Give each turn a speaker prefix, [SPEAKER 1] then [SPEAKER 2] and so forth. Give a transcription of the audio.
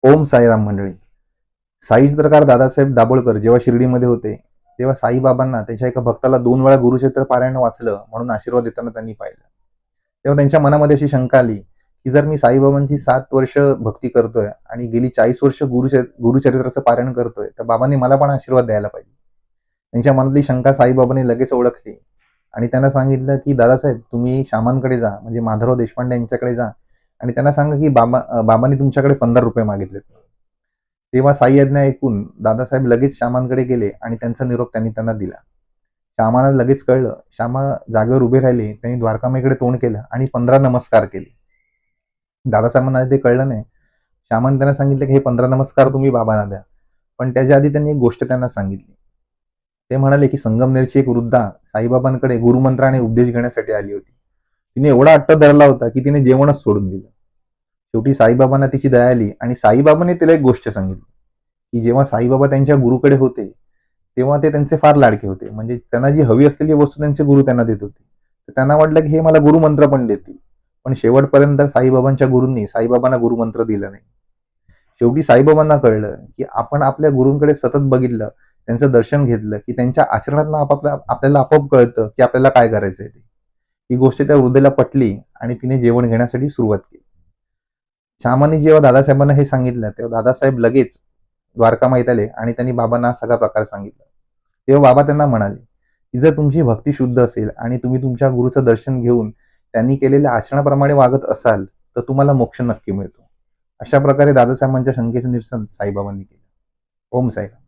[SPEAKER 1] ओम साईराम मंडळी. साई चित्रकार दादासाहेब दाभोळकर जेव्हा शिर्डीमध्ये होते, तेव्हा साईबाबांना त्यांच्या एका भक्ताला 2 वेळा गुरुचरित्र पारायण वाचलं म्हणून आशीर्वाद देताना त्यांनी पाहिलं. तेव्हा त्यांच्या मनामध्ये अशी शंका आली, की जर मी साईबाबांची 7 वर्ष भक्ती करतोय आणि गेली 40 वर्ष गुरुचरित्राचं पारायण करतोय, तर बाबांनी मला पण आशीर्वाद द्यायला पाहिजे. त्यांच्या मनातली शंका साईबाबांनी लगेच ओळखली आणि त्यांना सांगितलं, की दादासाहेब तुम्ही शामांकडे जा, म्हणजे माधवराव देशपांडे यांच्याकडे जा आणि त्यांना सांगा, की बाबांनी तुमच्याकडे ₹15 मागितलेत. तेव्हा साई आज्ञा ऐकून दादासाहेब लगेच श्यामांकडे गेले आणि त्यांचा निरोप त्यांना दिला. श्यामाला लगेच कळलं. श्यामा जागेवर उभे राहिले. त्यांनी द्वारकामाईकडे तोंड केलं आणि 15 नमस्कार केले. दादासाहेबांना ते कळलं नाही. श्यामाने त्यांना सांगितलं, की हे 15 नमस्कार तुम्ही बाबांना द्या. पण त्याच्या आधी त्यांनी एक गोष्ट त्यांना सांगितली. ते म्हणाले, की संगमनेरची एक वृद्धा साईबाबांकडे गुरुमंत्र आणि उपदेश घेण्यासाठी आली होती. तिने एवढा हट्ट धरला होता, की तिने जेवणच सोडून दिलं. शेवटी साईबाबांना तिची दया आली आणि साईबाबांनी तिला एक गोष्ट सांगितली, की जेव्हा साईबाबा त्यांच्या गुरुकडे होते, तेव्हा ते त्यांचे फार लाडके होते. म्हणजे त्यांना जी हवी असलेली वस्तू त्यांचे गुरु त्यांना देत होते. तर त्यांना वाटलं, की हे मला गुरुमंत्र पण देतील. पण शेवटपर्यंत साईबाबांच्या गुरूंनी साईबाबांना गुरुमंत्र दिला नाही. शेवटी साईबाबांना कळलं, की आपण आपल्या गुरूंकडे सतत बघितलं, त्यांचं दर्शन घेतलं, की त्यांच्या आचरणातनं आपल्याला आपोआप कळतं, की आपल्याला काय करायचंय ते. ही गोष्ट त्या वृद्धेला पटली आणि तिने जेवण घेण्यासाठी सुरुवात केली. श्यामाने जेव्हा दादासाहेबांना हे सांगितलं, तेव्हा दादासाहेब लगेच द्वारकामाईत आले आणि त्यांनी बाबांना सगळा प्रकार सांगितला. तेव्हा बाबा त्यांना म्हणाले, की जर तुमची भक्ती शुद्ध असेल आणि तुम्ही तुमच्या गुरुचं दर्शन घेऊन त्यांनी केलेल्या आचरणाप्रमाणे वागत असाल, तर तुम्हाला मोक्ष नक्की मिळतो. अशा प्रकारे दादासाहेबांच्या शंकेचं निरसन साईबाबांनी केलं. ओम साईराम.